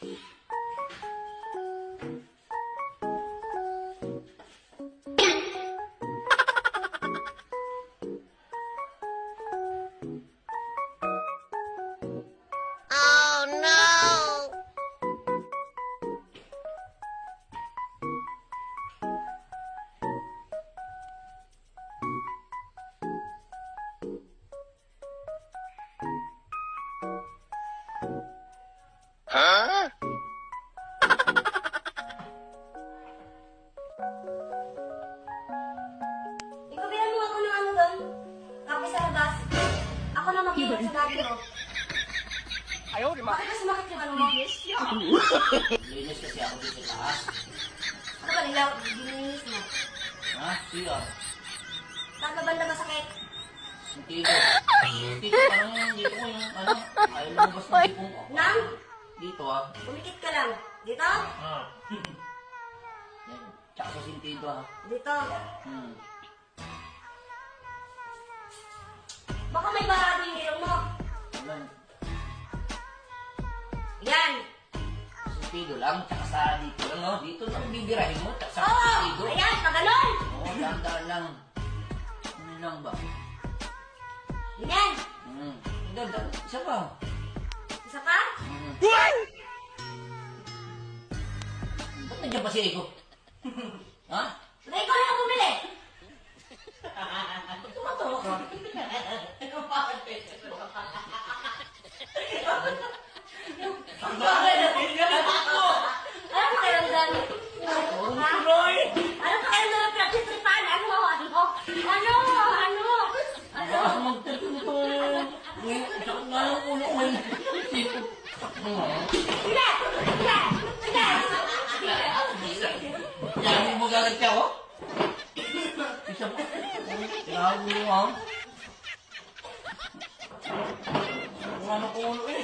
Oh no! Huh? Ikaw, bilang mo ako ng ano doon? Kape sa labas. Ako na mag-iwan sa gabi mo. Ayaw, di ma. Bakit ba sumakit yung ano mo? Linis kasi ako dito sa taas. Ano ba nila? Dininis mo. Ha? Siya. Saan ka banda masakit? Hindi ko. Dito parang yung dito ko yung ano. Ayaw lumabas ng tipong ko. Nang? Dito ah. Umikit ka lang. Dito? Ah. Yan. Tsaka sa sintido ah. Dito. Hmm. Baka may barado yung ilong mo. Yan. Yan. Sintido lang. Tsaka sa dito lang no. Dito lang bibirahin mo. Tsaka sa Oo! sintido. Ayan, paganon! Oo, dahan-dahan lang. Ano lang ba? Yan. Hmm. Dahan-dahan. Isa pa. Isa pa? Hmm. Ba't nandiyan pa si Eko? Ha? Na ikaw na ang bumili. Ba't tumatawa ka? Ano pakiramdam? Ha? Ano pakiramdam ng pinagsitripan? Ano? Ano? Ano? Ano? Ano? Baka magtagin ito. Sakit nga yung ulo ko eh. Sige! Sige! Sige! Yan mo gagat ka ako? Isa pa. Tinago mo ha? Ano ko ulo eh.